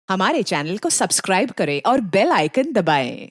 हमारे चैनल को सब्सक्राइब करें और बेल आइकन दबाएं।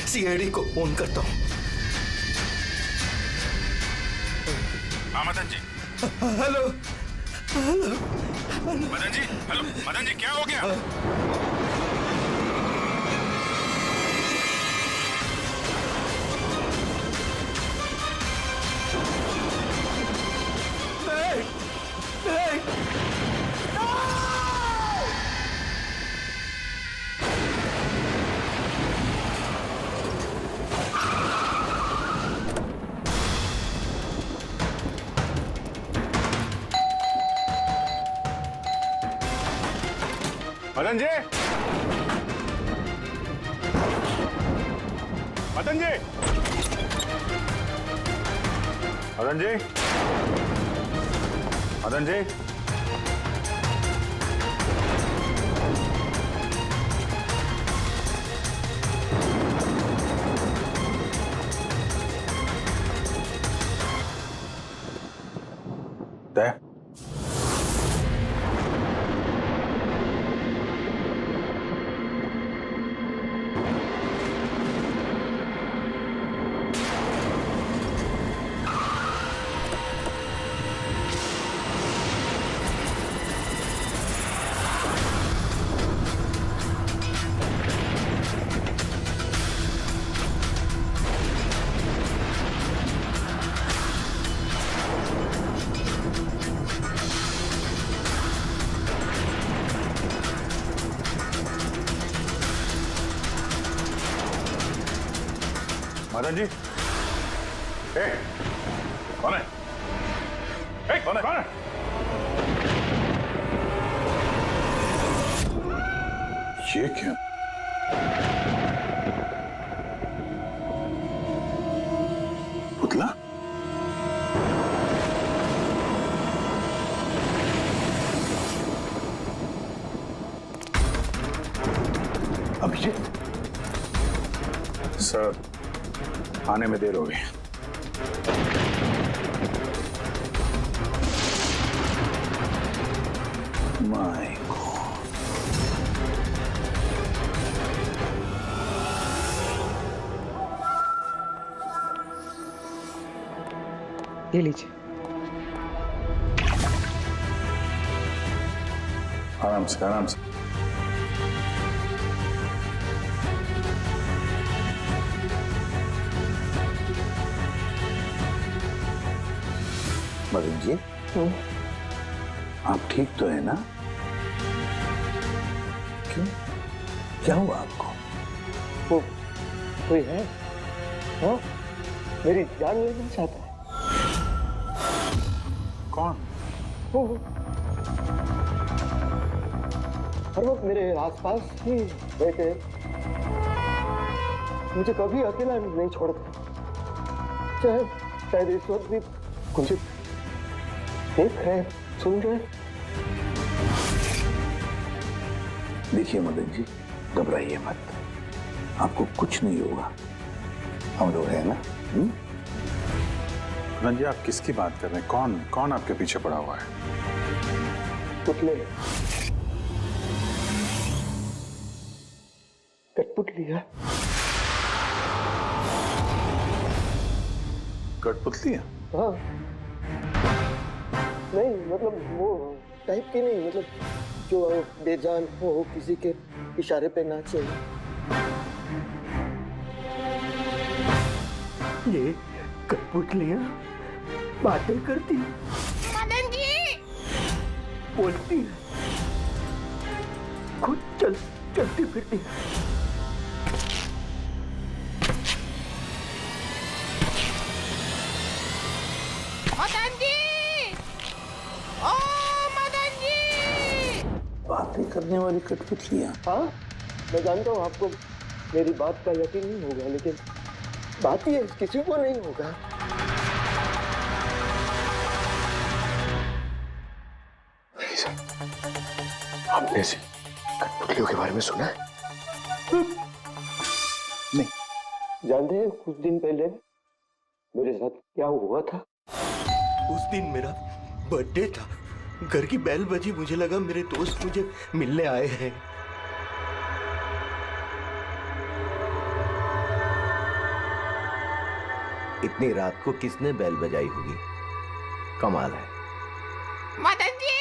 सीआईडी को फोन करता हूँ। Madan ji. Hello hello Madan ji, hello Madan ji, क्या हो गया? नहीं नहीं मदन जी, मदन जी, मदन जी, मदन जी, दे मदन जी, कौन है? कौन है? कौन है? ये क्या? पुतला? अभिजीत सर, आने में देर हो गई। My God. ये लीजिए। आराम से आराम से। मदन जी, आप ठीक तो है ना? क्यों? क्या हुआ आपको? कोई है? हाँ? मेरी जान लेना चाहता है। कौन? वो हर वक्त मेरे आसपास ही रहते, मुझे कभी अकेला नहीं छोड़ता। शायद इस वक्त भी मुझे देख रहे, सुन रहे। देखिए मदन जी, घबराइए मत, आपको कुछ नहीं होगा, हम लोग हैं ना। मदन जी, आप किसकी बात कर रहे हैं? कौन कौन आपके पीछे पड़ा हुआ है? पुतले, कठपुतली है। कठपुतली है? हाँ, नहीं मतलब वो टाइप की नहीं, मतलब जो बेजान हो, किसी के इशारे पे नाचे। ये कठपुतलियाँ बातें करती, मदन जी, बोलती है, खुद चलती फिरती। मदन जी, ओ मदन जी। बातें करने वाली कठपुतलियाँ? हाँ, मैं जानता हूँ आपको मेरी बात का यकीन नहीं होगा, लेकिन बात ही है, किसी को नहीं होगा। आपने से कठपुतलियों के बारे में सुना है? नहीं। जानते हैं कुछ दिन पहले मेरे साथ क्या हुआ था? उस दिन मेरा बर्थडे था, घर की बेल बजी, मुझे लगा मेरे दोस्त मुझे मिलने आए हैं। इतनी रात को किसने बेल बजाई होगी? कमाल है। मदन जी,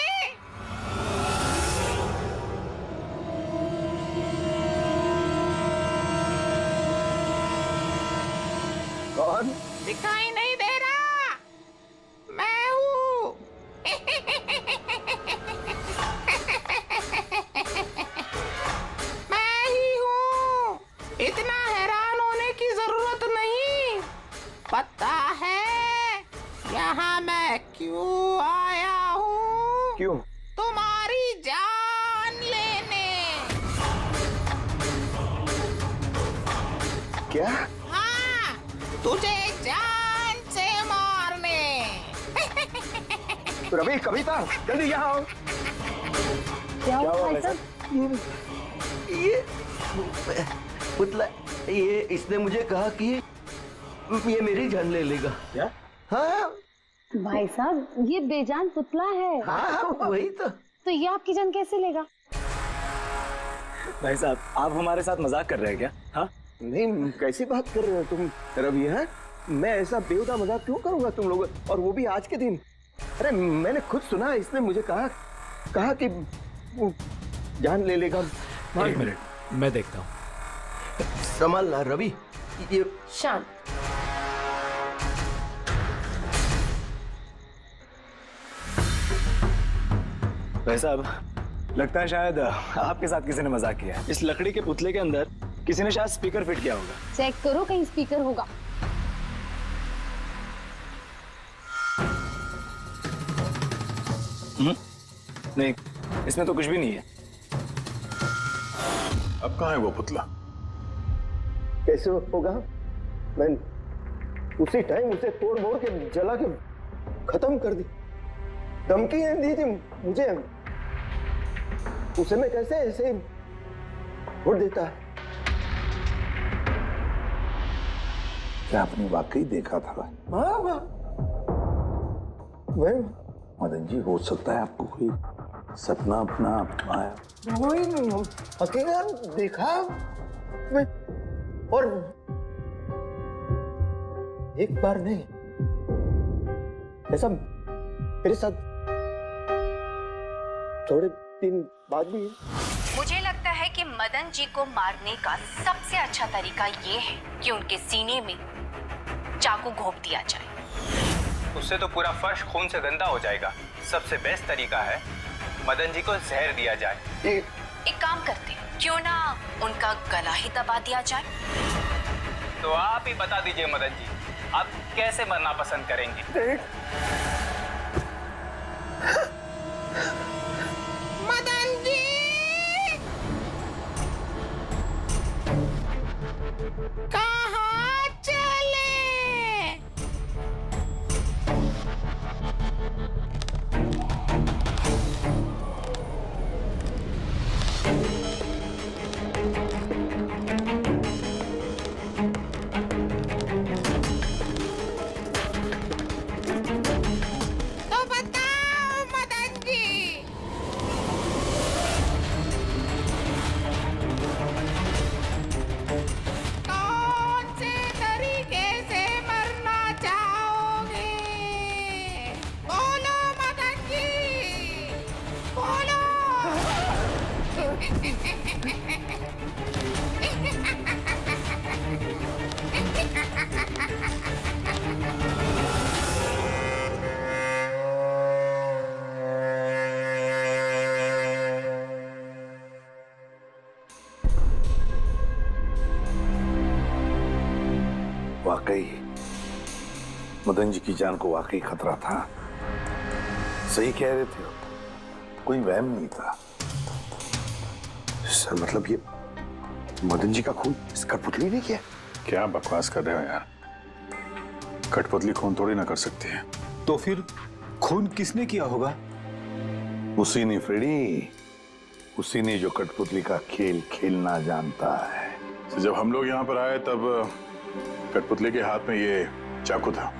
कौन? दिखाई नहीं दे रहा, मैं हूँ। मैं ही हूँ। इतना हैरान होने की जरूरत नहीं। पता है यहाँ मैं क्यों आया हूँ? क्यों? तुम्हारी जान लेने। क्या? हाँ, तुझे जान से मारने। रवि, कविता, जल्दी यहाँ आओ। क्या हुआ भाई वैसा? साहब? ये पुतला, ये इसने मुझे कहा कि ये मेरी जान ले लेगा। क्या? हाँ भाई साहब, ये बेजान पुतला है। हाँ, वही तो ये आपकी जान कैसे लेगा? भाई साहब, आप हमारे साथ मजाक कर रहे हैं क्या? हाँ, नहीं, कैसी बात कर रहे हो तुम रवि? है, मैं ऐसा बेहुदा मजाक क्यों करूंगा तुम लोग, और वो भी आज के दिन? अरे मैंने खुद सुना, इसने मुझे कहा कि वो जान ले लेगा। एक मिनट, मैं देखता हूँ। संभाल ला रवि। ये शांत। भाई साहब, लगता है शायद आपके साथ किसी ने मजाक किया है। इस लकड़ी के पुतले के अंदर किसी ने शायद स्पीकर फिट किया होगा। चेक करो, कहीं स्पीकर होगा। नहीं, इसमें तो कुछ भी नहीं है। अब कहाँ है वो पुतला? कैसे होगा? मैं उसी टाइम उसे तोड़ मोड़ के जला के खत्म कर दी। धमकी दी थी मुझे, उसे मैं कैसे ऐसे छोड़ देता है? क्या आपने वाकई देखा था? हाँ, मैं मदन जी, हो सकता है आपको कोई सपना अपना आया। वही अकेला देखा मैं, और एक बार नहीं, ऐसा मेरे साथ थोड़े दिन बाद भी है। मुझे लगता है कि मदन जी को मारने का सबसे अच्छा तरीका ये है कि उनके सीने में चाकू घोंप दिया जाए। उससे तो पूरा फर्श खून से गंदा हो जाएगा। सबसे बेस्ट तरीका है मदन जी को जहर दिया जाए। एक काम करते हैं, क्यों ना उनका गला ही दबा दिया जाए। तो आप ही बता दीजिए मदन जी, आप कैसे मरना पसंद करेंगे? मदन जी, कहाँ चले? तो बताओ मदन जी, कौन से तरीके से मरना चाहोगे? बोलो मदन जी, बोलो। वाकई मदन जी की जान को वाकई खतरा था। सही कह रहे थे, कोई वहम नहीं था। सर मतलब ये मदन जी का खून इस कठपुतली ने किया? क्या बकवास कर रहे हो यार? कठपुतली खून थोड़ी ना कर सकती है। तो फिर खून किसने किया होगा? उसी ने फ्रेडी, उसी ने जो कठपुतली का खेल खेलना जानता है। तो जब हम लोग यहाँ पर आए तब कठपुतली के हाथ में ये चाकू था।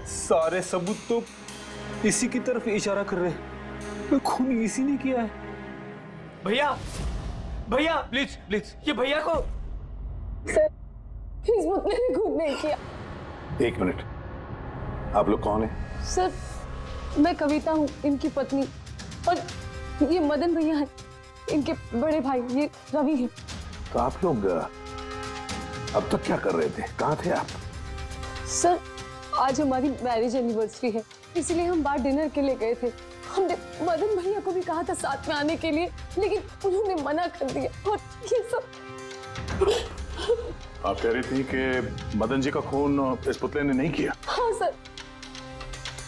सारे सबूत तो इसी की तरफ इशारा कर रहे हैं। खून इसी ने किया है। भैया, भैया प्लीज प्लीज, ये भैया को। सर, इस पुतले ने खुद नहीं किया। एक मिनट, आप लोग कौन है? सर, मैं कविता हूँ, इनकी पत्नी, और ये मदन भैया हैं, इनके बड़े भाई, ये रवि हैं। तो आप लोग अब तक क्या कर रहे थे? कहाँ थे आप? सर, आज हमारी मैरिज एनिवर्सरी है, इसलिए हम बाहर डिनर के लिए गए थे। हमने मदन भैया को भी कहा था साथ में आने के लिए, लेकिन उन्होंने मना कर दिया। और ये सब आप कह रही थी कि मदन जी का खून इस पुतले ने नहीं किया? हाँ सर,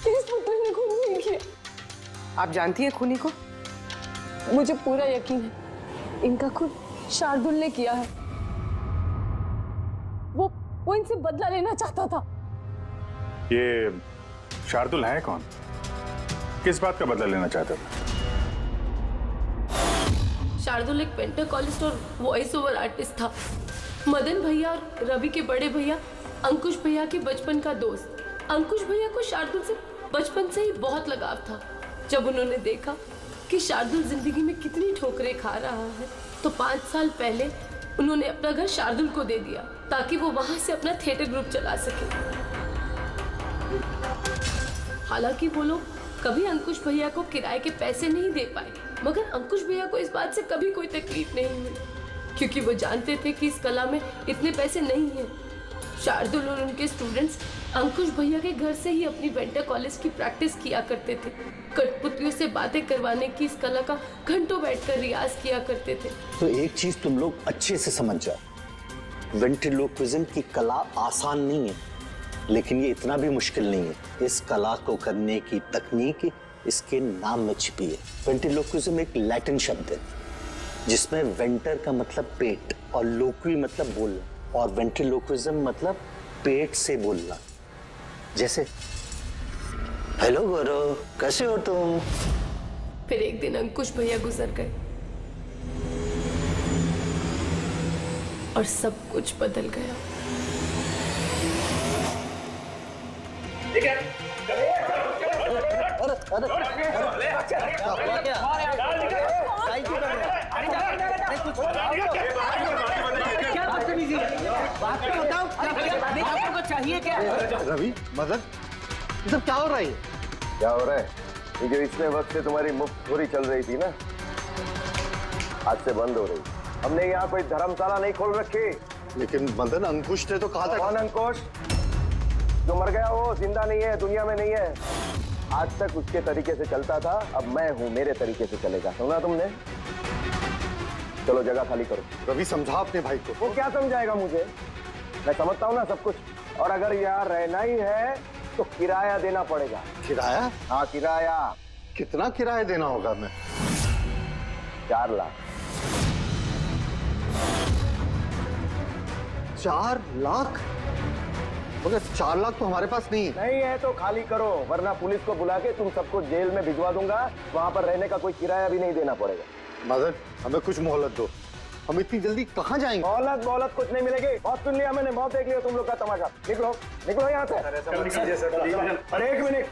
इस पुतले ने खून नहीं किया। आप जानती हैं खूनी को? मुझे पूरा यकीन है इनका खून शार्दुल ने किया है। वो इनसे बदला लेना चाहता था। ये शार्दुल है कौन? किस बात का बदला लेना चाहता था? शार्दुल एक पेंटाकोलिस्ट और वॉइस ओवर आर्टिस्ट था। मदन भैया और रवि के बड़े भैया अंकुश भैया के बचपन का दोस्त। अंकुश भैया को शार्दुल से बचपन से ही बहुत लगाव था। जब उन्होंने देखा कि शार्दुल जिंदगी में कितनी ठोकरें खा रहा है, तो 5 साल पहले उन्होंने अपना घर शार्दुल को दे दिया ताकि वो वहां से अपना थिएटर ग्रुप चला सके। हालांकि वो लोग कभी अंकुश भैया को किराए के पैसे नहीं दे पाए, मगर अंकुश भैया को इस बात से कभी कोई तकलीफ नहीं हुई, क्योंकि वो जानते थे कि इस कला में इतने पैसे नहीं हैं। शार्दुल और उनके स्टूडेंट्स अंकुश भैया के घर से ही अपनी वेंटर कॉलेज की प्रैक्टिस किया करते थे। कठपुतलियों से बातें करवाने की इस कला का घंटों बैठकर रियाज किया करते थे। तो एक चीज तुम लोग अच्छे से समझ जाओ, वेंट्रिलोक्विज्म की कला आसान नहीं है, लेकिन ये इतना भी मुश्किल नहीं है। इस कला को करने की तकनीक इसके नाम में छिपी है। वेंट्रिलोक्विज्म एक लैटिन शब्द है जिसमें वेंटर का मतलब पेट और लोक्वी मतलब बोलना, और वेंट्रिलोक्विज्म मतलब पेट से बोलना। जैसे हेलो गौरव, कैसे हो तुम? फिर एक दिन अंकुश भैया गुजर गए और सब कुछ बदल गया। चाहिए क्या? रवि, मदन, ये सब क्या हो रहा है? क्या हो रहा है? ये जो इतने वक्त से तुम्हारी मुफ्तखोरी चल रही थी ना, आज से बंद हो रही। हमने यहाँ कोई धर्मशाला नहीं खोल रखी। लेकिन मदन, अंकुश ने तो कहा था। कौन अंकुश? जो मर गया वो जिंदा नहीं है, दुनिया में नहीं है। आज तक उसके तरीके से चलता था, अब मैं हूँ, मेरे तरीके से चलेगा। सुना तुमने? चलो जगह खाली करो। रवि समझा अपने भाई को। वो क्या समझाएगा मुझे? मैं समझता हूँ ना सब कुछ। और अगर यहाँ रहना ही है तो किराया देना पड़ेगा। किराया? हाँ किराया। कितना किराया देना होगा? मैं 4 लाख। 4 लाख? मगर 4 लाख तो हमारे पास नहीं है। नहीं है तो खाली करो, वरना पुलिस को बुला के तुम सबको जेल में भिजवा दूंगा। वहां पर रहने का कोई किराया भी नहीं देना पड़ेगा। मदन, हमें कुछ मोहलत दो। हम इतनी जल्दी कहाँ जाएंगे? मोहलत कुछ नहीं मिलेगी। बहुत सुन लिया मैंने, बहुत देख लिया तुम लोग का तमाशा। निकलो यहाँ से। अरे 1 मिनट,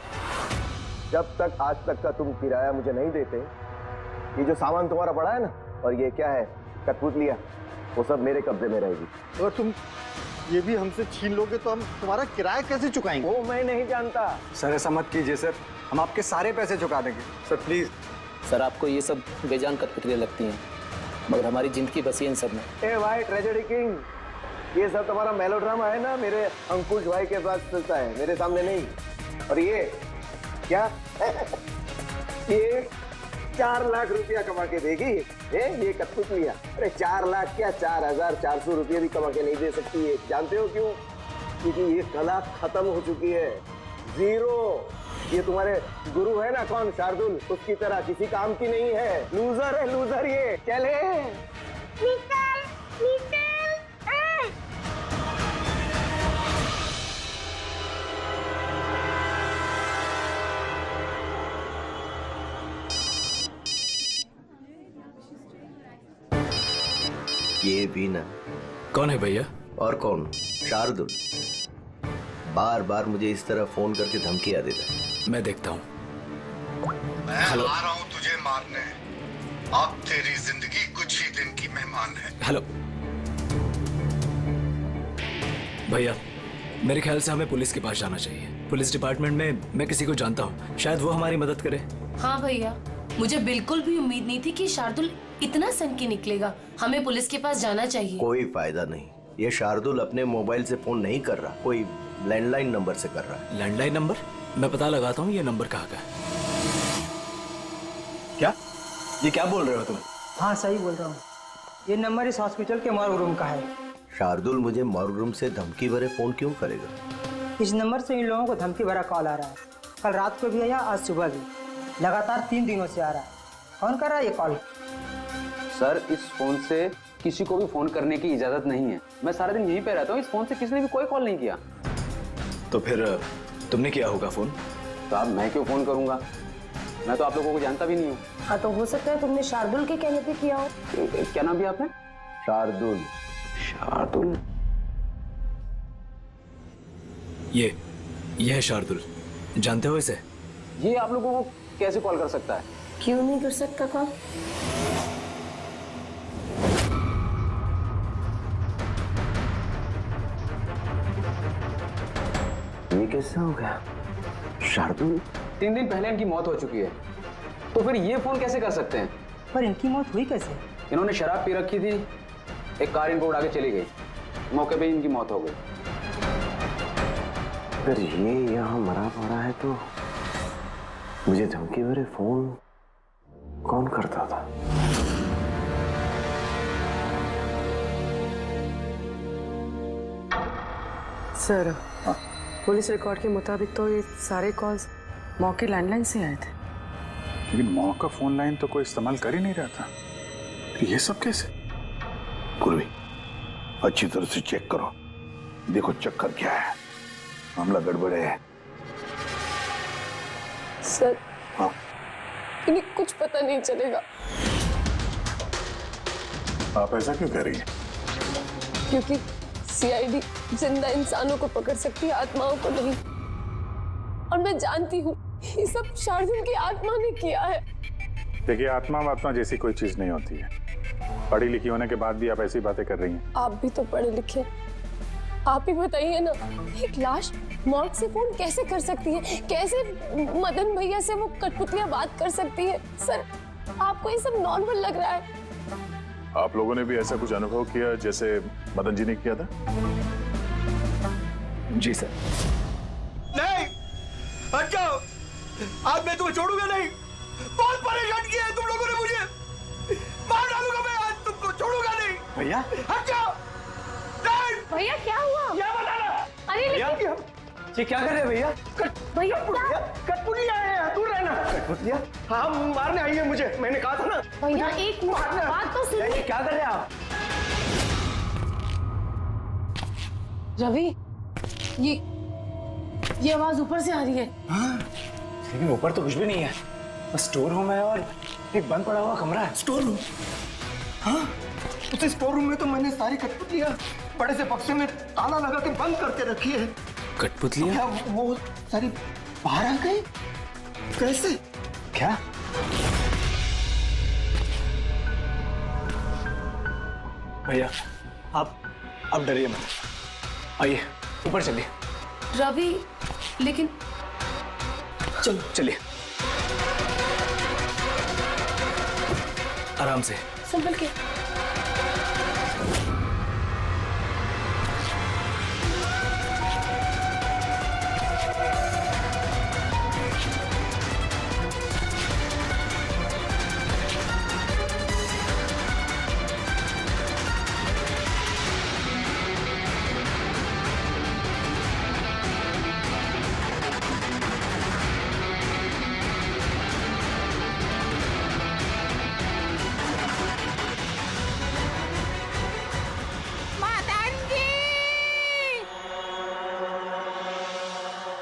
जब तक आज तक का तुम किराया मुझे नहीं देते, ये जो सामान तुम्हारा पड़ा है ना, और ये क्या है, कठपुतलियां, वो सब मेरे कब्जे में रहेगी। अगर तुम ये भी हमसे छीन लोगे तो हम तुम्हारा किराया कैसे चुकाएंगे? वो मैं नहीं जानता। सर ऐसा मत कीजिए सर, हम आपके सारे पैसे चुका देंगे। Sir please. सर आपको ये सब बेजान कठपुतलियां लगती हैं, मगर हमारी जिंदगी बसी है इन सब में। ए भाई ट्रेजेडी किंग, ये सब तुम्हारा मेलोड्रामा है ना, मेरे अंकुश भाई के पास चलता है, मेरे सामने नहीं। और ये क्या ये 4 लाख रुपया कमा के देगी ये कठपुतलियां? अरे 4 लाख क्या, 4400 रुपये भी कमा के नहीं दे सकती है। जानते हो क्यों? क्योंकि ये कला खत्म हो चुकी है, जीरो। ये तुम्हारे गुरु है ना, कौन, शार्दुल, उसकी तरह किसी काम की नहीं है। लूजर है, लूजर ये। चले निकल निकल। ये भी ना। कौन है भैया? और कौन? शार्दुल। बार बार मुझे इस तरह फोन करके धमकियां देता है। मैं देखता हूँ। मैं आ रहा हूँ तुझे मारने। अब तेरी जिंदगी कुछ ही दिन की मेहमान है। हेलो भैया, मेरे ख्याल से हमें पुलिस के पास जाना चाहिए। पुलिस डिपार्टमेंट में मैं किसी को जानता हूँ, शायद वो हमारी मदद करे। हाँ भैया, मुझे बिल्कुल भी उम्मीद नहीं थी कि शार्दुल इतना सनकी निकलेगा। हमें पुलिस के पास जाना चाहिए। कोई फायदा नहीं, ये शार्दुल अपने मोबाइल से फोन नहीं कर रहा, कोई लैंडलाइन नंबर से कर रहा है। Landline number? मैं पता लगाता हूँ ये नंबर कहाँ का है। क्या? ये क्या बोल रहे हो तुम? हाँ सही बोल रहा हूँ, ये नंबर इस हॉस्पिटल के मॉर्ग रूम का है। शार्दुल मुझे मॉर्ग रूम से धमकी भरे फोन क्यों करेगा? इस नंबर से इन लोगों को धमकी भरा कॉल आ रहा है। कल रात को भी आया, आज सुबह भी, लगातार 3 दिनों से आ रहा है। कौन कर रहा है ये कॉल? सर इस फोन से किसी को भी फोन करने की इजाजत नहीं है। मैं सारा दिन यहीं पे रहता हूँ, इस फोन से किसी ने भी कोई कॉल नहीं किया। तो फिर तुमने किया होगा फोन? साहब मैं क्यों फोन करूंगा, मैं तो आप लोगों को जानता भी नहीं हूँ। हाँ तो हो सकता है तुमने शार्दुल के कहने पे किया हो। क्या नाम दिया आपने? शार्दुल। शार्दुल? ये है शार्दुल, जानते हो इसे? ये आप लोगों को कैसे कॉल कर सकता है? क्यों नहीं कर सकता कॉल? ये कैसे हो गया? शार्दुल 3 दिन पहले इनकी मौत हो चुकी है, तो फिर ये फोन कैसे कर सकते हैं? पर इनकी मौत हुई कैसे? इन्होंने शराब पी रखी थी, एक कार इनको उड़ा के चली गई, मौके पे इनकी मौत हो गई। अगर ये यहाँ मरा पड़ा है तो मुझे धमकी भरे फोन कौन करता था? सर पुलिस रिकॉर्ड के मुताबिक तो ये सारे कॉल्स मौके लैंडलाइन से आए थे। लेकिन मौ का फोन लाइन तो कोई इस्तेमाल कर ही नहीं रहा था, ये सब कैसे? पूर्वी अच्छी तरह से चेक करो, देखो चक्कर क्या है, मामला गड़बड़ है। सर हाँ इन्हें कुछ पता नहीं चलेगा। आप ऐसा क्यों कह रही हैं? क्योंकि सीआईडी जिंदा इंसानों को पकड़ सकती है, आत्माओं को नहीं। और मैं जानती हूँ ये सब शार्दुल की आत्मा ने किया है। देखिए आत्मा जैसी कोई चीज नहीं होती है। पढ़ी लिखी होने के बाद भी आप ऐसी बातें कर रही हैं। आप भी तो पढ़े लिखे, आप ही बताइए ना, एक लाश मौत से फोन कैसे कर सकती है? कैसे मदन भैया से वो कठपुतलियां बात कर सकती है? सर, आपको ये सब नॉर्मल लग रहा है? आप लोगों ने भी ऐसा कुछ अनुभव किया जैसे मदन जी ने किया था? जी सर। नहीं, हट जाओ। आज मैं तुम्हें छोड़ूंगा नहीं। बहुत परेशान किया है तुम लोगों ने मुझे। मार डालूंगा मैं, आज तुमको छोड़ूंगा नहीं। भैया हट जाओ। नहीं भैया क्या हुआ? क्या बताना? अरे भैया ये क्या कर रहे हैं भैया? भैया कठपुतलियां आए हैं, दूर रहना। कठपुतलियां? हाँ, मारने आई है मुझे, मैंने कहा था ना। भैया एक बात तो सुनिए। क्या कर रहे हैं आप? रवि, ये आवाज ऊपर से आ रही है। हाँ, लेकिन ऊपर तो कुछ भी नहीं है, बस स्टोर रूम है और एक बंद पड़ा हुआ कमरा है। Store room? हाँ, उस स्टोर रूम में तो मैंने सारी कठपुतलियां बड़े से बक्से में ताला लगा के बंद करके रखी है। कठपुतलियां? क्या वो सारी बाहर आ गई? कैसे? क्या? भैया आप डरिए मत, आइए ऊपर चलिए। रवि, लेकिन चलो चलिए, आराम से संभल के।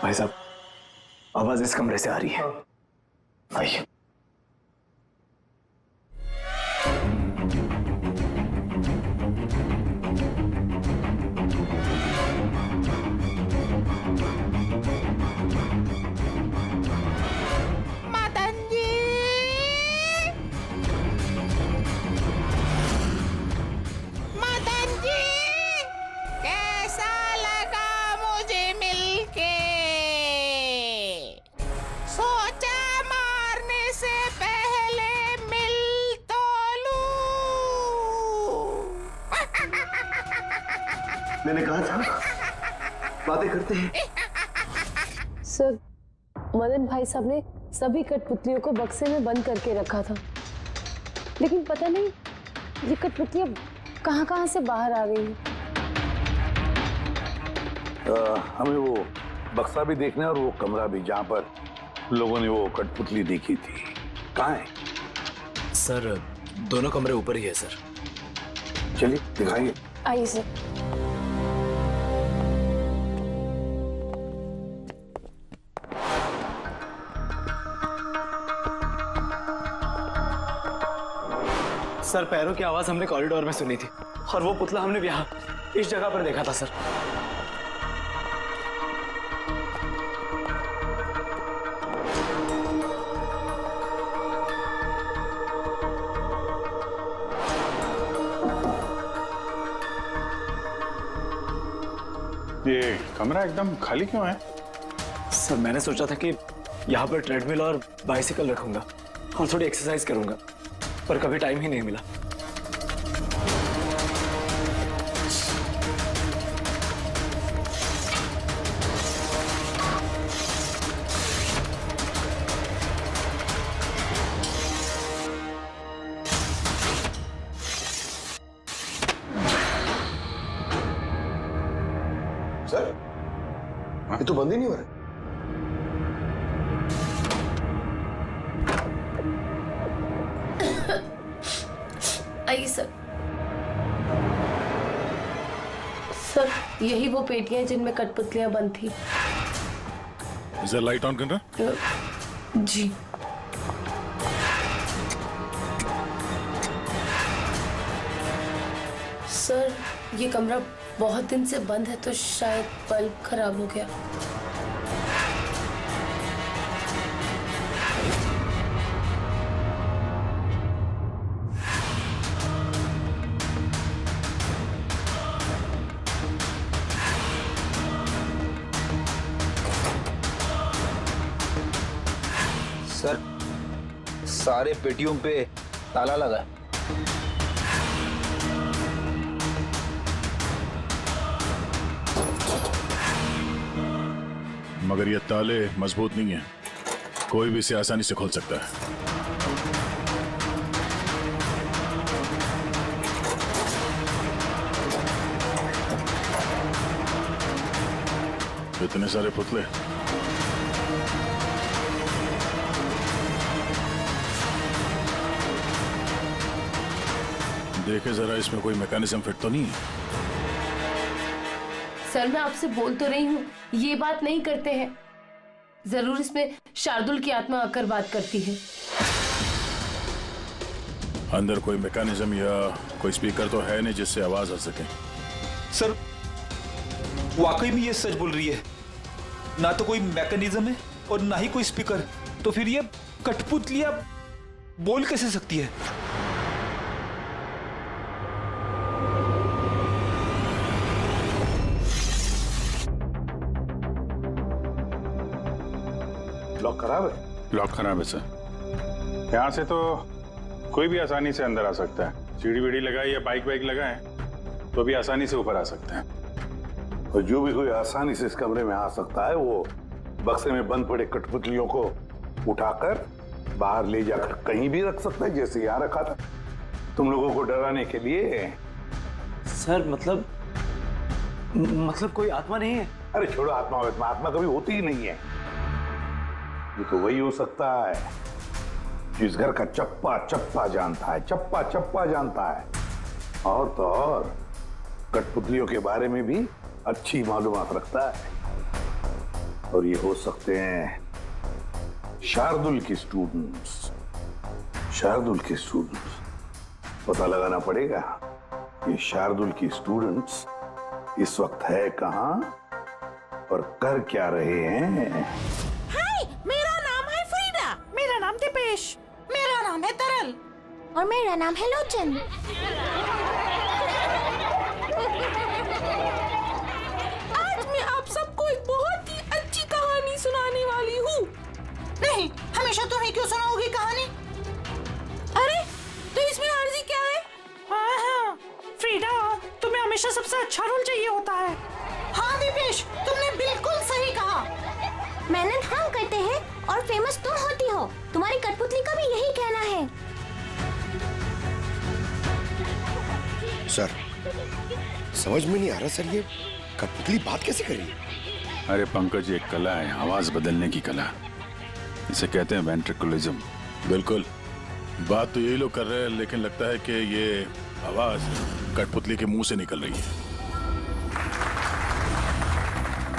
भाई साहब, आवाज इस कमरे से आ रही है। आइए। मदन जी, मदन जी, कैसा लगा मुझे मिलके? सोचा मारने से पहले मिल तो लूं। मैंने कहा था बातें करते हैं। सर, मदन भाई साहब ने सभी कठपुतलियों को बक्से में बंद करके रखा था, लेकिन पता नहीं ये कठपुतलियां कहां से बाहर आ गई। हमें वो बक्सा भी देखना है और वो कमरा भी जहाँ पर लोगों ने वो कठपुतली देखी थी। कहाँ है? सर, दोनों कमरे ऊपर ही है सर। चलिए दिखाइए। आइए सर। सर, पैरों की आवाज हमने कॉरिडोर में सुनी थी और वो पुतला हमने यहाँ इस जगह पर देखा था सर। ये कमरा एकदम खाली क्यों है? सर, मैंने सोचा था कि यहाँ पर ट्रेडमिल और बाइसिकल रखूंगा और थोड़ी एक्सरसाइज करूंगा, पर कभी टाइम ही नहीं मिला। सर, ये तो बंद ही नहीं हो रहा। आइए सर। सर, यही वो पेटियां जिनमें कठपुतलियां बंद थी। इसे लाइट ऑन करना। जी। सर, ये कमरा बहुत दिन से बंद है तो शायद बल्ब खराब हो गया। सर, सारे पेटियों पे ताला लगा है। मगर ये ताले मजबूत नहीं है, कोई भी इसे आसानी से खोल सकता है। इतने सारे पुतले, देखे जरा, इसमें कोई मैकेनिज्म फिट तो नहीं है। सर मैं आपसे बोल तो रही हूँ, ये बात नहीं करते हैं। जरूर इसमें शार्दुल की आत्मा आकर बात करती है। अंदर कोई मैकेनिज्म या कोई स्पीकर तो है नहीं जिससे आवाज आ सके। सर वाकई में ये सच बोल रही है, ना तो कोई मैकेनिज्म है और ना ही कोई स्पीकर, तो फिर ये कठपुतलियां बोल कैसे सकती है? लॉक खराब है? लॉक खराब है सर। यहाँ से तो कोई भी आसानी से अंदर आ सकता है। सीढ़ी वीढ़ी लगाए या बाइक लगाए तो भी आसानी से ऊपर आ सकते हैं। और जो भी कोई आसानी से इस कमरे में आ सकता है वो बक्से में बंद पड़े कठपुतलियों को उठाकर बाहर ले जाकर कहीं भी रख सकता है, जैसे यहाँ रखा था तुम लोगों को डराने के लिए। सर मतलब कोई आत्मा नहीं है? अरे छोड़ो आत्मा, आत्मा कभी होती ही नहीं है। ये तो वही हो सकता है जिस घर का चप्पा चप्पा जानता है, चप्पा चप्पा जानता है। और तो और कठपुतलियों के बारे में भी अच्छी मालूमात रखता है। और ये हो सकते हैं शार्दुल के स्टूडेंट्स। शार्दुल के स्टूडेंट्स पता लगाना पड़ेगा ये शार्दुल की स्टूडेंट्स इस वक्त है कहां और कर क्या रहे हैं। हाय, मेरा नाम है फ्रीडा। मेरा नाम दीपेश। मेरा नाम है तरल। और मेरा नाम है लोचन। आज मैं आप सबको एक बहुत ही अच्छी कहानी सुनाने वाली हूँ। नहीं, हमेशा तुम ही क्यों सुनाओगी कहानी? अरे, तो इसमें अर्जी क्या है? हाँ, फ्रीडा, तुम्हें हमेशा सबसे अच्छा रोल चाहिए होता है। हाँ दीपेश, तुमने बिल्कुल सही कहा। मेहनत हम करते हैं और फेमस तुम होती हो। तुम्हारी कठपुतली का भी यही कहना है। सर समझ में नहीं आ रहा सर, ये कठपुतली बात कैसे कर रही है? अरे पंकज, एक कला है आवाज बदलने की कला। इसे कहते हैं वेंट्रिकुलिज्म। बिल्कुल, बात तो यही लोग कर रहे हैं, लेकिन लगता है कि ये आवाज कठपुतली के मुंह से निकल रही है।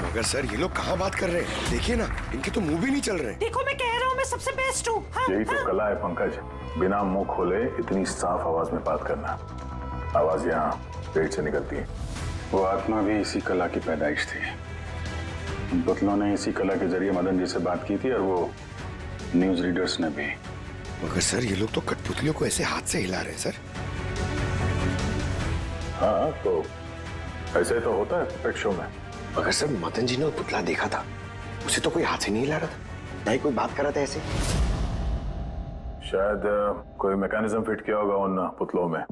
मगर सर ये लोग कहाँ बात कर रहे हैं? देखिए ना, इनके तो मुंह भी नहीं चल रहे। देखो, मैं कह रहा हूँ मैं सबसे बेस्ट हूँ। यही तो कला है पंकज, बिना मुंह खोले इतनी साफ आवाज में बात करना। आवाज यहाँ पेट से निकलती है। वो आत्मा भी इसी कला की पैदाइश थी। उन पुतलों ने इसी कला के जरिए मदन जी से बात की थी और वो न्यूज रीडर्स ने भी। मगर सर ये लोग तो कठपुतलियों को ऐसे हाथ से हिला रहे हैं सर। हाँ, तो ऐसे तो होता है पेट शो में। मगर सर मदन जी ने पुतला देखा था, उसे तो कोई हाथ से नहीं हिला रहा था, ना ही कोई बात कर रहा था ऐसे। शायद कोई मैकेनिज्म फिट किया होगा उन पुतलों में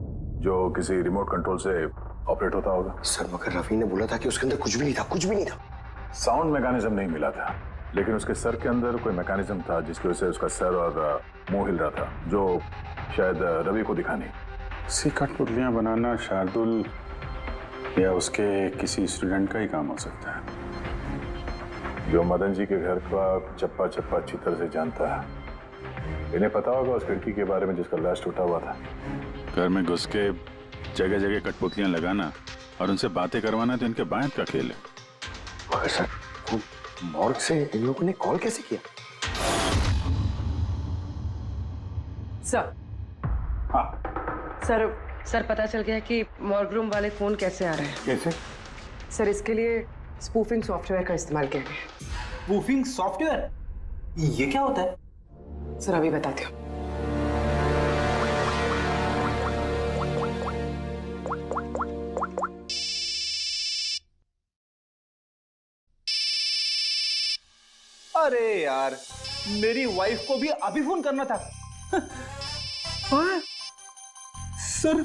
जो किसी रिमोट कंट्रोल से ऑपरेट होता होगा। सर मगर रवि ने बोला था कि उसके अंदर कुछ भी नहीं था, कुछ भी नहीं था। साउंड मैकेनिज्म नहीं मिला था, लेकिन उसके सर के अंदर कोई मैकेनिज्म था जिसकी वजह से उसका सर और मुंह हिल रहा था, जो शायद रवि को दिखा नहीं। सी कठपुतलियां बनाना शार्दुल या उसके किसी स्टूडेंट का ही काम हो सकता है, जो मदन जी के घर का चप्पा चप्पा अच्छी तरह से जानता है। इन्हें पता होगा उस लड़की के बारे में जिसका लाश टूटा हुआ था। घर में घुस के जगह जगह कठपुतलियां लगाना और उनसे बातें करवाना तो इनके बायत का खेल है। मगर सर मॉर्ग से इन लोगों ने कॉल कैसे किया? सर, हाँ सर पता चल गया कि मॉर्ग रूम वाले फोन कैसे आ रहे हैं। कैसे? सर इसके लिए स्पूफिंग सॉफ्टवेयर का इस्तेमाल किया गया। Spoofing software? ये क्या होता है? सर अभी बताती हूँ। अरे यार, मेरी वाइफ को भी अभी फोन करना था। सर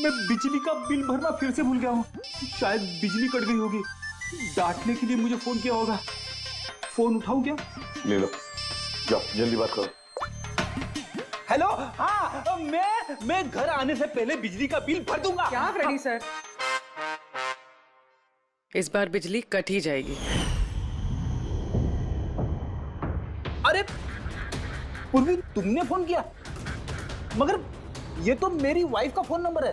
मैं बिजली का बिल भरना फिर से भूल गया हूँ। शायद बिजली कट गई होगी। डांटने के लिए मुझे फोन किया होगा। फोन उठाऊं क्या? ले लो, जाओ जल्दी बात करो। हेलो, हाँ मैं घर आने से पहले बिजली का बिल भर दूंगा। क्या फ्रेडी सर, इस बार बिजली कट ही जाएगी। अरे पूर्वी, तुमने फोन किया? मगर ये तो मेरी वाइफ का फोन नंबर है।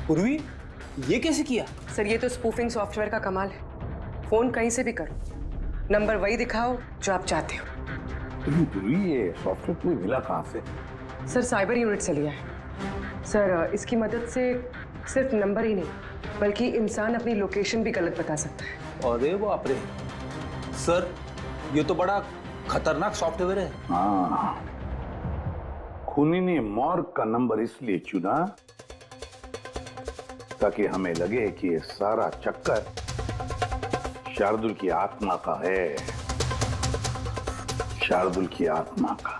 पूर्वी, ये कैसे किया? सर ये तो स्पूफिंग सॉफ्टवेयर का कमाल है। फोन कहीं से भी करो, नंबर वही दिखाओ जो आप चाहते हो। पूर्वी, ये सॉफ्टवेयर तुम्हें मिला कहाँ से? सर साइबर यूनिट से लिया है। सर इसकी मदद से सिर्फ नंबर ही नहीं बल्कि इंसान अपनी लोकेशन भी गलत बता सकता है। अरे बाप रे, सर ये तो बड़ा खतरनाक सॉफ्टवेयर है। हाँ, खूनी ने मॉर्ग का नंबर इसलिए चुना ताकि हमें लगे कि ये सारा चक्कर शार्दुल की आत्मा का है। शार्दुल की आत्मा का।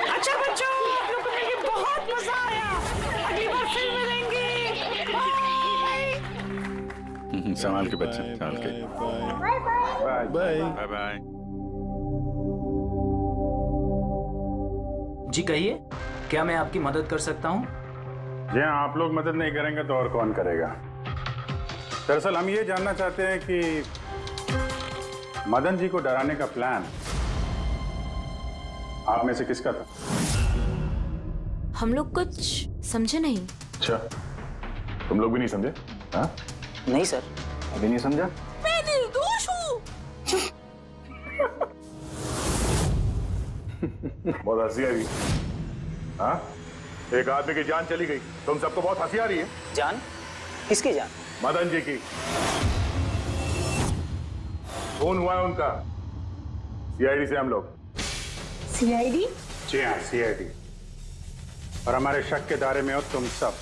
अच्छा बच्चों, आप लोगों को मिलके बहुत मजा आया। अगली बार फिर मिलेंगे। बाय। संभाल के बच्चे, संभाल के। Bye bye. Bye bye bye. जी कहिए, क्या मैं आपकी मदद कर सकता हूँ? जी हाँ, आप लोग मदद नहीं करेंगे तो और कौन करेगा? दरअसल हम ये जानना चाहते हैं कि मदन जी को डराने का प्लान आप में से किसका था? हम लोग कुछ समझे नहीं। अच्छा, तुम लोग भी नहीं समझे? हाँ? नहीं सर, अभी नहीं समझा? मैं निर्दोष हूँ। बहुत हंसी आ रही है। हाँ? एक आदमी की जान चली गई, तुम सबको बहुत हंसी आ रही है। जान? किसकी जान? मदन जी की। फोन हुआ है उनका सीआईडी से हम लोग। सीआईडी? जी हाँ, सीआईडी। और हमारे शक के दायरे में हो तुम सब।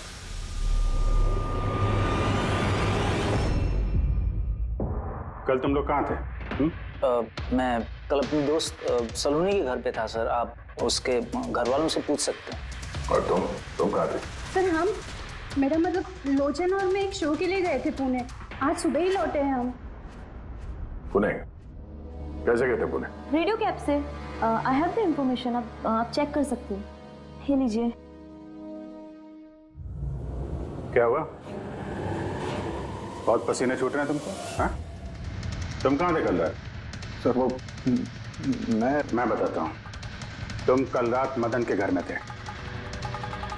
कल तुम लोग कहाँ थे? मैं कल अपने दोस्त सलोनी के घर पे था सर। आप उसके घर वालों से पूछ सकते हैं। और तुम कहाँ थे? सर हम, मेरा मतलब लोचन और मैं एक शो के लिए गए थे पुणे। आज सुबह ही लौटे हैं हम। पुणे? कैसे गए थे पुणे? रेडियो कैब से। आई हैव द इंफॉर्मेशन, आप चेक कर सकते हैं। ये लीजिए। क्या हुआ? बहुत पसीने छूट रहे हैं तुमको? हाँ? तुम कहाँ थे कल रात? सर वो मैं बताता हूँ। तुम कल रात मदन के घर में थे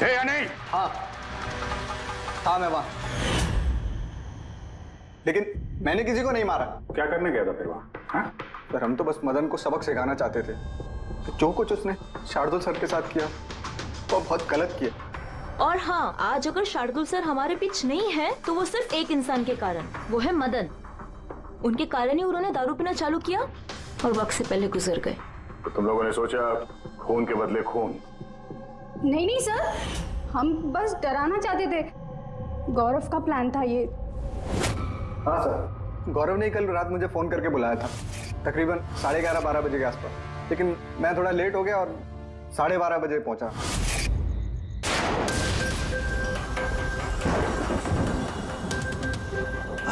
या नहीं? हाँ मैं वहां, लेकिन मैंने किसी को नहीं मारा। क्या करने गया था फिर वहां? हाँ? सर हम तो बस मदन को सबक सिखाना चाहते थे। तो जो कुछ उसने शार्दुल सर के साथ किया वो बहुत गलत किया। और हाँ, आज अगर शार्दुल सर हमारे बीच नहीं है तो वो सिर्फ एक इंसान के कारण, वो है मदन। उनके कारण ही उन्होंने दारू पीना चालू किया और वक्त से पहले गुजर गए। तो तुम लोगों ने सोचा खून के बदले खून? नहीं नहीं सर, हम बस डराना चाहते थे। गौरव का प्लान था ये। हाँ सर, गौरव ने कल रात मुझे फोन करके बुलाया था, तकरीबन 11:30-12 बजे के आसपास। लेकिन मैं थोड़ा लेट हो गया और 12:30 बजे पहुंचा।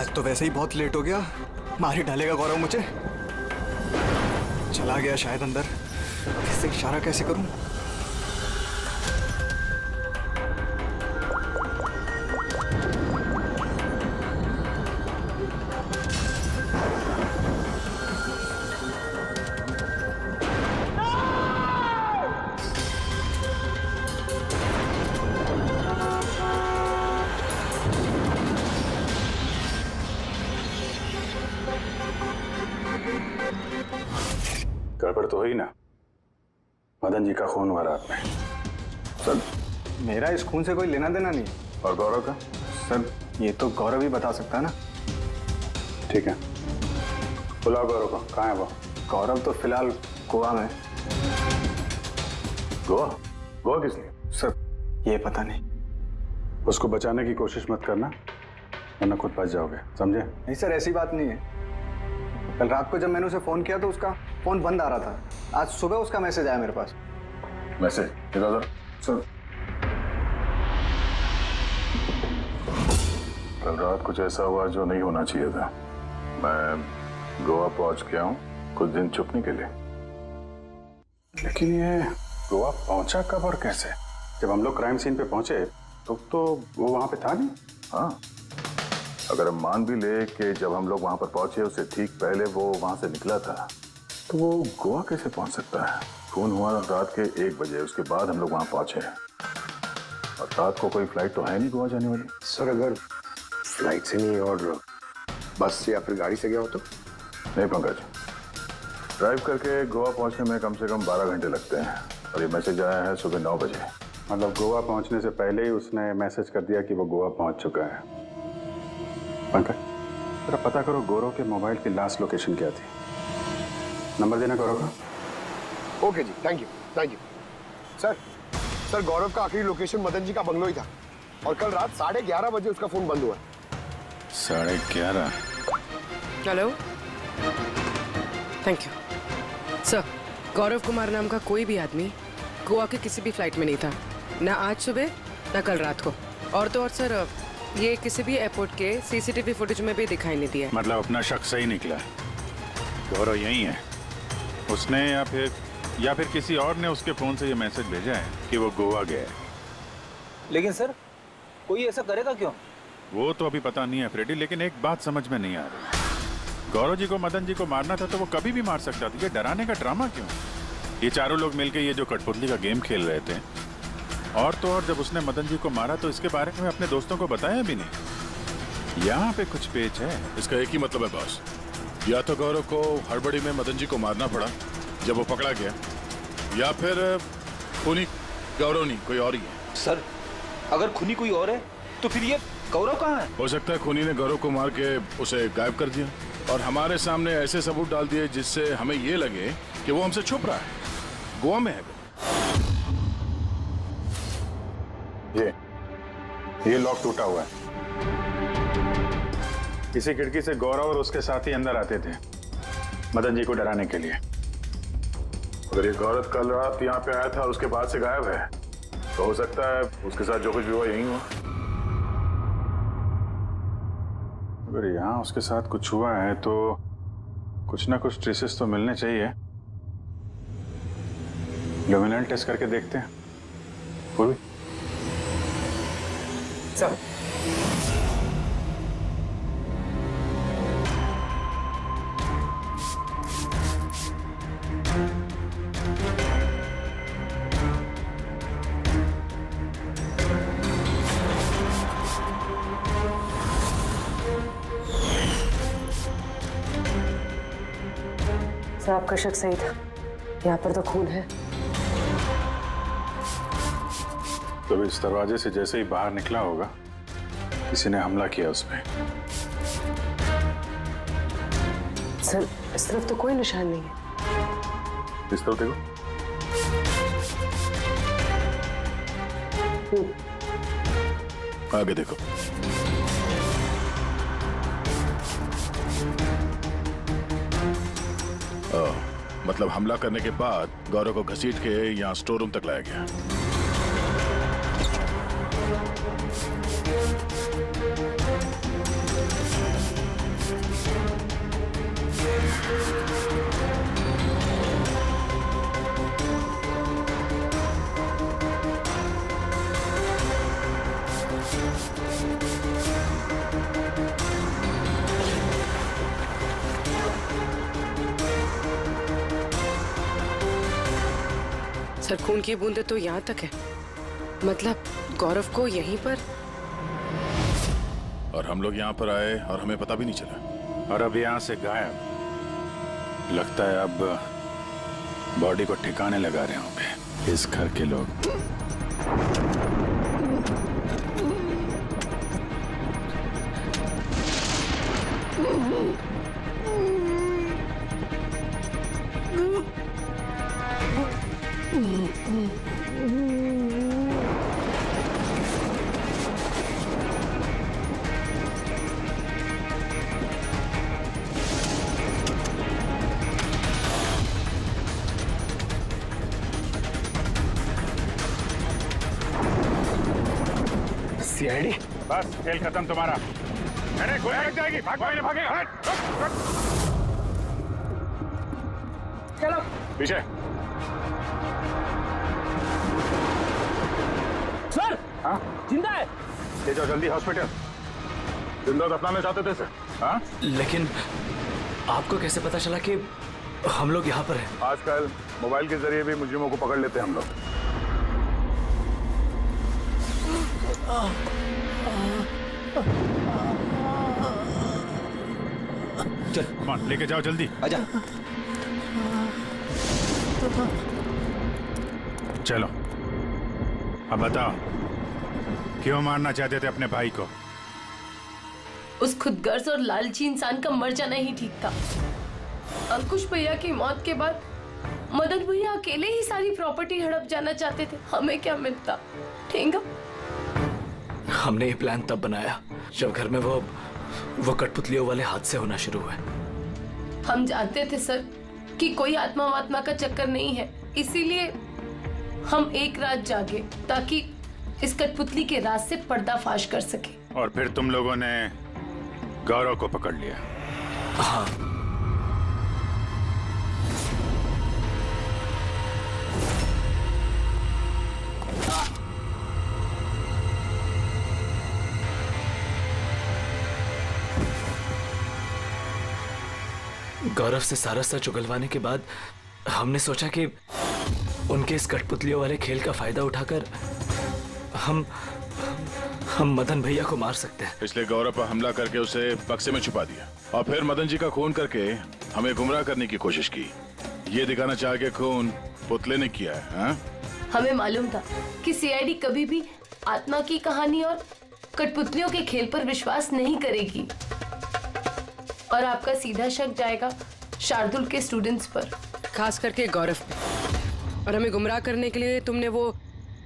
आज तो वैसे ही बहुत लेट हो गया, मार ही डालेगा गौरव मुझे। चला गया शायद अंदर, इससे इशारा कैसे करूं? गड़बड़ तो हुई ना? मदन जी का खून हुआ रात में। सर मेरा इस खून से कोई लेना देना नहीं। और गौरव का? सर ये तो गौरव ही बता सकता है ना। ठीक है, बुलाओ गौरव को। कहाँ है वो? गौरव तो फिलहाल गोवा में। गोवा? गोवा किस लिए? सर ये पता नहीं। उसको बचाने की कोशिश मत करना, वरना खुद बच जाओगे, समझे? नहीं सर, ऐसी बात नहीं है। कल रात को जब मैंने उसे फोन किया तो उसका फोन बंद आ रहा था। आज सुबह उसका मैसेज आया मेरे पास। मैसेज इधर सुन। कल रात कुछ ऐसा हुआ जो नहीं होना चाहिए था। मैं गोवा पहुंच गया हूँ कुछ दिन छुपने के लिए। लेकिन ये गोवा पहुंचा कब और कैसे? जब हम लोग क्राइम सीन पे पहुंचे तो वो वहां पे था नहीं। हाँ, अगर हम मान भी ले कि जब हम लोग वहां पर पहुंचे उससे ठीक पहले वो वहां से निकला था, तो वो गोवा कैसे पहुंच सकता है? खून हुआ रात के 1 बजे, उसके बाद हम लोग वहां पहुंचे और रात को कोई फ्लाइट तो है नहीं गोवा जाने वाली। सर अगर फ्लाइट से नहीं और बस से या फिर गाड़ी से गया हो तो? नहीं पंकज, ड्राइव करके गोवा पहुंचने में कम से कम 12 घंटे लगते हैं और ये मैसेज आया है सुबह 9 बजे। मतलब गोवा पहुंचने से पहले ही उसने मैसेज कर दिया कि वो गोवा पहुंच चुका है। पंकज, जरा पता करो गौरव के मोबाइल की लास्ट लोकेशन क्या थी। नंबर देना गौरव का। ओके जी, थैंक यू। सर गौरव का आखिरी लोकेशन मदन जी का बंगलो ही था और कल रात 11:30 बजे उसका फोन बंद हुआ। 11:30? Hello, thank you sir. Gaurav Kumar नाम का कोई भी आदमी गोवा के किसी भी फ्लाइट में नहीं था, ना आज सुबह ना कल रात को। और तो और सर, ये किसी भी एयरपोर्ट के सीसीटीवी फुटेज में भी दिखाई नहीं दिया। मतलब अपना शक सही निकला, गौरव यही है उसने या फिर किसी और ने उसके फोन से ये मैसेज भेजा है कि वो गोवा गया है। लेकिन सर कोई ऐसा करेगा क्यों? वो तो अभी पता नहीं है फ्रेडी, लेकिन एक बात समझ में नहीं आ रही। गौरव जी को मदन जी को मारना था तो वो कभी भी मार सकता था। ये डराने का ड्रामा क्यों? ये चारों लोग मिलकर ये जो कठपुतली का गेम खेल रहे थे, और तो और जब उसने मदन जी को मारा तो इसके बारे में अपने दोस्तों को बताया भी नहीं। यहाँ पे कुछ पेच है। इसका एक ही मतलब है बॉस, या तो गौरव को हड़बड़ी में मदन जी को मारना पड़ा जब वो पकड़ा गया, या फिर खूनी गौरव नहीं कोई और ही है। सर अगर खूनी कोई और है तो फिर ये गौरव कहाँ है? हो सकता है खूनी ने गौरव को मार के उसे गायब कर दिया और हमारे सामने ऐसे सबूत डाल दिए जिससे हमें ये लगे कि वो हमसे छुप रहा है, गोवा में है। ये लॉक टूटा हुआ है। इसी खिड़की से गौरव और उसके साथी अंदर आते थे मदन जी को डराने के लिए। अगर ये गौरव कल रात यहाँ पे आया था और उसके बाद से गायब है तो हो सकता है उसके साथ जो कुछ भी हुआ यही हुआ। अगर यहाँ उसके साथ कुछ हुआ है तो कुछ ना कुछ ट्रेसेस तो मिलने चाहिए। लुमिनल टेस्ट करके देखते हैं। पूर्वी सर, आपका शक सही था, यहाँ पर तो खून है। तो इस दरवाजे से जैसे ही बाहर निकला होगा किसी ने हमला किया उस पे। सर इस तरफ तो कोई निशान नहीं है। इस तरफ देखो। आगे देखो। मतलब हमला करने के बाद गौरव को घसीट के यहाँ स्टोर रूम तक लाया गया। सर खून की बूंदें तो यहाँ तक है, मतलब गौरव को यहीं पर। और हम लोग यहाँ पर आए और हमें पता भी नहीं चला। और अब यहाँ से गायब। लगता है अब बॉडी को ठिकाने लगा रहे होंगे इस घर के लोग। रेडी? बस खेल खत्म तुम्हारा। अरे गोली लग जाएगी, भागेगा। चलो पीछे। सर हाँ जिंदा है। ले जाओ जल्दी हॉस्पिटल। जिंदा दफनाना चाहते थे सर। हाँ लेकिन आपको कैसे पता चला कि हम लोग यहाँ पर हैं? आजकल मोबाइल के जरिए भी मुजरिमों को पकड़ लेते हैं हम लोग। चल कौन लेके जाओ जल्दी। आजा। चलो अब बताओ क्यों मारना चाहते थे अपने भाई को? उस खुदगर्ज और लालची इंसान का मर जाना ही ठीक था। अंकुश भैया की मौत के बाद मदन भैया अकेले ही सारी प्रॉपर्टी हड़प जाना चाहते थे। हमें क्या मिलता? ठेंगा। हमने ये प्लान तब बनाया जब घर में वो कठपुतलियों वाले हादसे होना शुरू हुए। हम जानते थे सर कि कोई आत्मा वात्मा का चक्कर नहीं है, इसीलिए हम एक रात जागे ताकि इस कठपुतली के राज से पर्दाफाश कर सके। और फिर तुम लोगों ने गौरव को पकड़ लिया? हाँ। गौरव से सारा सच उगलवाने के बाद हमने सोचा कि उनके इस कठपुतलियों वाले खेल का फायदा उठाकर हम मदन भैया को मार सकते हैं। इसलिए गौरव पर हमला करके उसे बक्से में छुपा दिया और फिर मदन जी का खून करके हमें गुमराह करने की कोशिश की। ये दिखाना चाह के खून पुतले ने किया है। हाँ? हमें मालूम था कि सीआईडी कभी भी आत्मा की कहानी और कठपुतलियों के खेल पर विश्वास नहीं करेगी और आपका सीधा शक जाएगा शार्दुल के स्टूडेंट्स पर, खास करके गौरव पे। और हमें गुमराह करने के लिए तुमने वो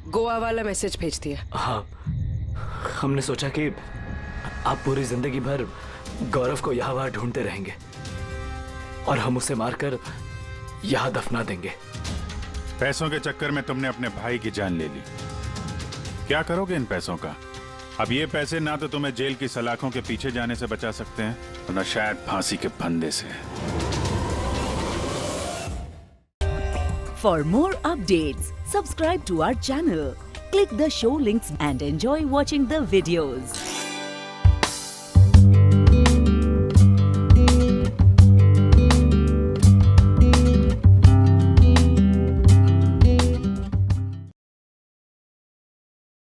गोवा वाला मैसेज भेज दिया। हाँ, हमने सोचा कि आप पूरी जिंदगी भर गौरव को यहाँ वहाँ ढूंढते रहेंगे और हम उसे मारकर यहाँ दफना देंगे। पैसों के चक्कर में तुमने अपने भाई की जान ले ली। क्या करोगे इन पैसों का? अब ये पैसे ना तो तुम्हें जेल की सलाखों के पीछे जाने से बचा सकते हैं और ना शायद फांसी के फंदे से। For more updates, subscribe to our channel, click the show links and enjoy watching the videos.